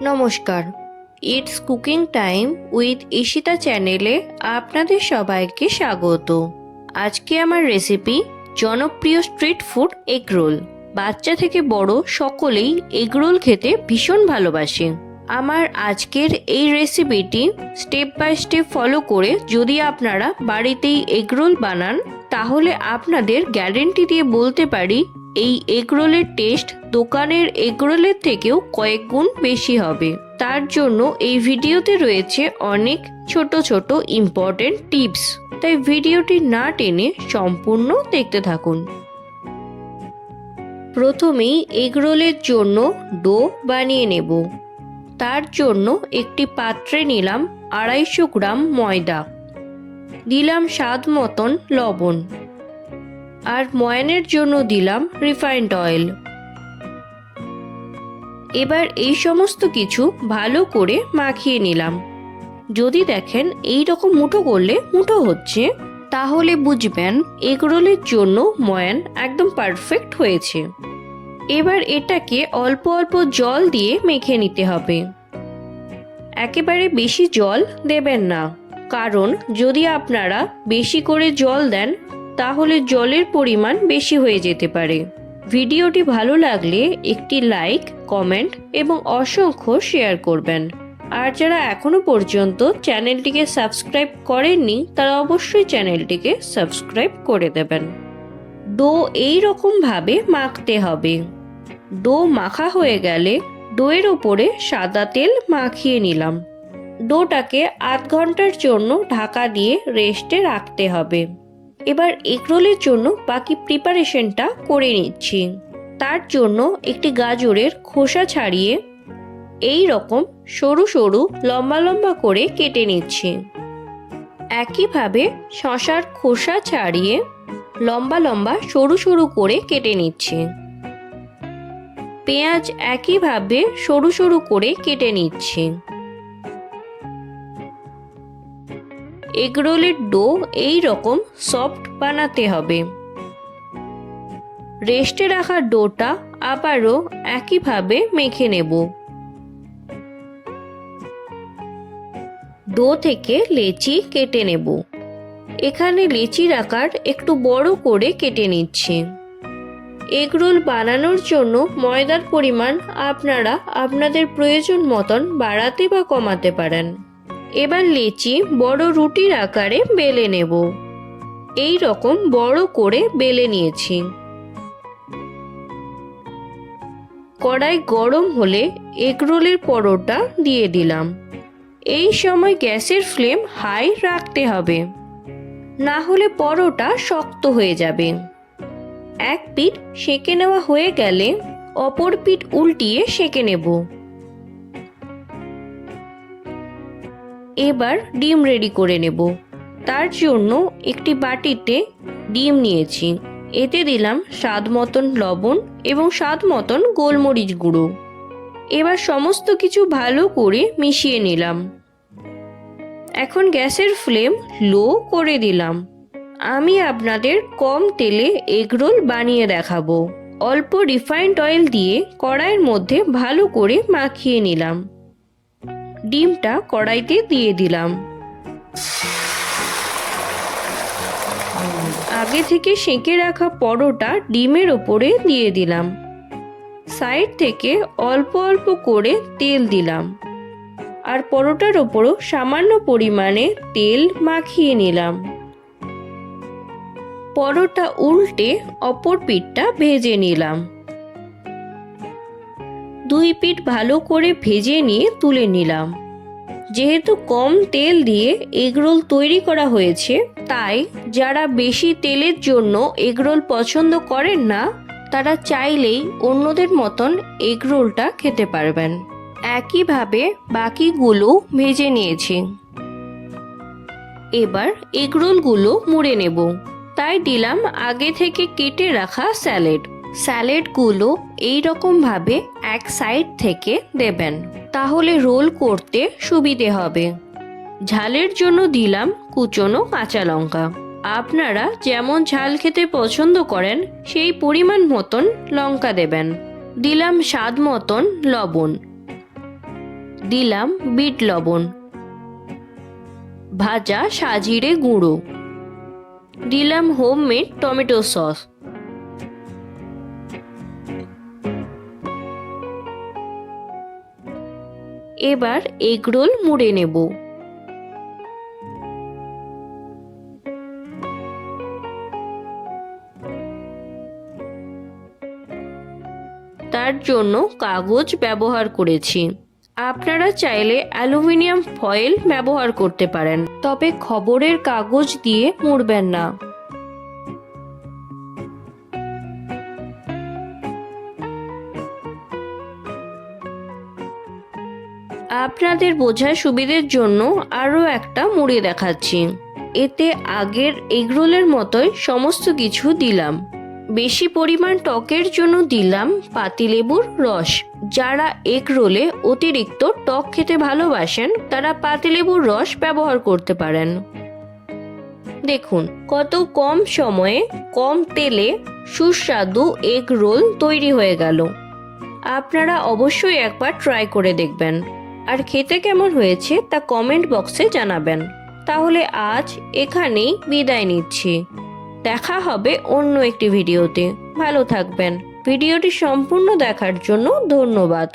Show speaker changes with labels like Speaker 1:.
Speaker 1: নমস্কার, it's cooking time with Ishita চ্যানেলে আপনাদের সবাইকে স্বাগত। আজকে আমার রেসিপি জনপ্রিয় স্ট্রিট ফুড এগরোল। বাচ্চা থেকে বড় সকলেই এগরোল খেতে ভীষণ ভালোবাসে। আমার আজকের এই রেসিপিটি স্টেপ বাই স্টেপ ফলো করে যদি আপনারা বাড়িতেই এগরোল বানান, তাহলে আপনাদের গ্যারেন্টি দিয়ে বলতে পারি এই এগরোলের টেস্ট দোকানের এগরোলের থেকেও কয়েক গুণ বেশি হবে। তার জন্য এই ভিডিওতে রয়েছে অনেক ছোট ছোট ইম্পর্টেন্ট টিপস, তাই ভিডিওটি না টেনে সম্পূর্ণ দেখতে থাকুন। প্রথমেই এগরোলের জন্য ডো বানিয়ে নেব। তার জন্য একটি পাত্রে নিলাম 250 গ্রাম ময়দা, দিলাম স্বাদ মতন লবণ, আর ময়ানের জন্য দিলাম রিফাইন্ড অয়েল। এবার এই সমস্ত কিছু ভালো করে মাখিয়ে নিলাম। যদি দেখেন এই রকম মুঠো করলে মুঠো হচ্ছে, তাহলে বুঝবেন এগরোলের জন্য ময়ান একদম পারফেক্ট হয়েছে। এবার এটাকে অল্প অল্প জল দিয়ে মেখে নিতে হবে। একেবারে বেশি জল দেবেন না, কারণ যদি আপনারা বেশি করে জল দেন তাহলে জলের পরিমাণ বেশি হয়ে যেতে পারে। ভিডিওটি ভালো লাগলে একটি লাইক, কমেন্ট এবং অসংখ্য শেয়ার করবেন। আর যারা এখনো পর্যন্ত চ্যানেলটিকে সাবস্ক্রাইব করেননি তারা অবশ্যই চ্যানেলটিকে সাবস্ক্রাইব করে দেবেন। ডো এই রকম ভাবে মাখতে হবে। ডো মাখা হয়ে গেলে ডোয়ের ওপরে সাদা তেল মাখিয়ে নিলাম। ডোটাকে আধ ঘন্টার জন্য ঢাকা দিয়ে রেস্টে রাখতে হবে। এবার এগরোলের জন্য বাকি প্রিপারেশনটা করে নিচ্ছি। তার জন্য একটি গাজরের খোসা ছাড়িয়ে এই রকম সরু সরু লম্বা লম্বা করে কেটে নিচ্ছি। একইভাবে শসার খোসা ছাড়িয়ে লম্বা লম্বা সরু সরু করে কেটে নিচ্ছি। পেঁয়াজ একইভাবে সরু সরু করে কেটে নিচ্ছি। এগরোলের ডো এই রকম সফট বানাতে হবে। রেস্টে রাখা ডোটা আবারও একইভাবে মেখে নেব। ডো থেকে লেচি কেটে নেব। এখানে লেচির আকার একটু বড় করে কেটে নিচ্ছি। এগরোল বানানোর জন্য ময়দার পরিমাণ আপনারা আপনাদের প্রয়োজন মতন বাড়াতে বা কমাতে পারেন। এবার লেচি বড় রুটির আকারে বেলে নেব। এই রকম বড় করে বেলে নিয়েছি। কড়াই গরম হলে এগরোলের পরোটা দিয়ে দিলাম। এই সময় গ্যাসের ফ্লেম হাই রাখতে হবে, না হলে পরোটা শক্ত হয়ে যাবে। এক পিঠ সেঁকে নেওয়া হয়ে গেলে অপর পিঠ উল্টিয়ে সেঁকে নেব। এবার ডিম রেডি করে নেব। তার জন্য একটি বাটিতে ডিম নিয়েছি। এতে দিলাম স্বাদ মতন লবণ এবং স্বাদ মতন গোলমরিচ গুঁড়ো। এবার সমস্ত কিছু ভালো করে মিশিয়ে নিলাম। এখন গ্যাসের ফ্লেম লো করে দিলাম। আমি আপনাদের কম তেলে এগরোল বানিয়ে দেখাবো। অল্প রিফাইন্ড অয়েল দিয়ে কড়াইয়ের মধ্যে ভালো করে মাখিয়ে নিলাম। ডিমটা কড়াইতে দিয়ে দিলাম। আগে থেকে সেঁকে রাখা পরোটা ডিমের ওপরে দিয়ে দিলাম। সাইড থেকে অল্প অল্প করে তেল দিলাম, আর পরোটার ওপরও সামান্য পরিমাণে তেল মাখিয়ে নিলাম। পরোটা উল্টে অপর পিঠটা ভেজে নিলাম। দুই পিঠ ভালো করে ভেজে নিয়ে তুলে নিলাম। যেহেতু কম তেল দিয়ে এগরোল তৈরি করা হয়েছে, তাই যারা বেশি তেলের জন্য এগরোল পছন্দ করেন না তারা চাইলেই অন্যদের মতন এগরোলটা খেতে পারবেন। একইভাবে বাকিগুলো ভেজে নিয়েছি। এবার এগরোলগুলো মুড়ে নেব। তাই দিলাম আগে থেকে কেটে রাখা স্যালাড। স্যালাডগুলো এইরকমভাবে এক সাইড থেকে দেবেন, তাহলে রোল করতে সুবিধে হবে। ঝালের জন্য দিলাম কুচনো কাঁচা লঙ্কা। আপনারা যেমন ঝাল খেতে পছন্দ করেন সেই পরিমাণ মতন লঙ্কা দেবেন। দিলাম স্বাদ মতন লবণ। দিলাম বিট লবণ, ভাজা সাজিরে গুঁড়ো, দিলাম হোমমেড টমেটো সস। এবার এগরোল মুড়ে নেব। তার জন্য কাগজ ব্যবহার করেছি। আপনারা চাইলে অ্যালুমিনিয়াম ফয়েল ব্যবহার করতে পারেন, তবে খবরের কাগজ দিয়ে মুড়বেন না। আপনাদের বোঝার সুবিধের জন্য আরও একটা মুড়ে দেখাচ্ছি। এতে আগের এগরোলের মতোই সমস্ত কিছু দিলাম। বেশি পরিমাণ টকের জন্য দিলাম পাতিলেবুর রস। যারা এগরোলে অতিরিক্ত টক খেতে ভালোবাসেন তারা পাতিলেবুর রস ব্যবহার করতে পারেন। দেখুন কত কম সময়ে কম তেলে সুস্বাদু এগরোল তৈরি হয়ে গেল। আপনারা অবশ্যই একবার ট্রাই করে দেখবেন, আর খেতে কেমন হয়েছে তা কমেন্ট বক্সে জানাবেন। তাহলে আজ এখানেই বিদায় নিচ্ছি। দেখা হবে অন্য একটি ভিডিওতে। ভালো থাকবেন। ভিডিওটি সম্পূর্ণ দেখার জন্য ধন্যবাদ।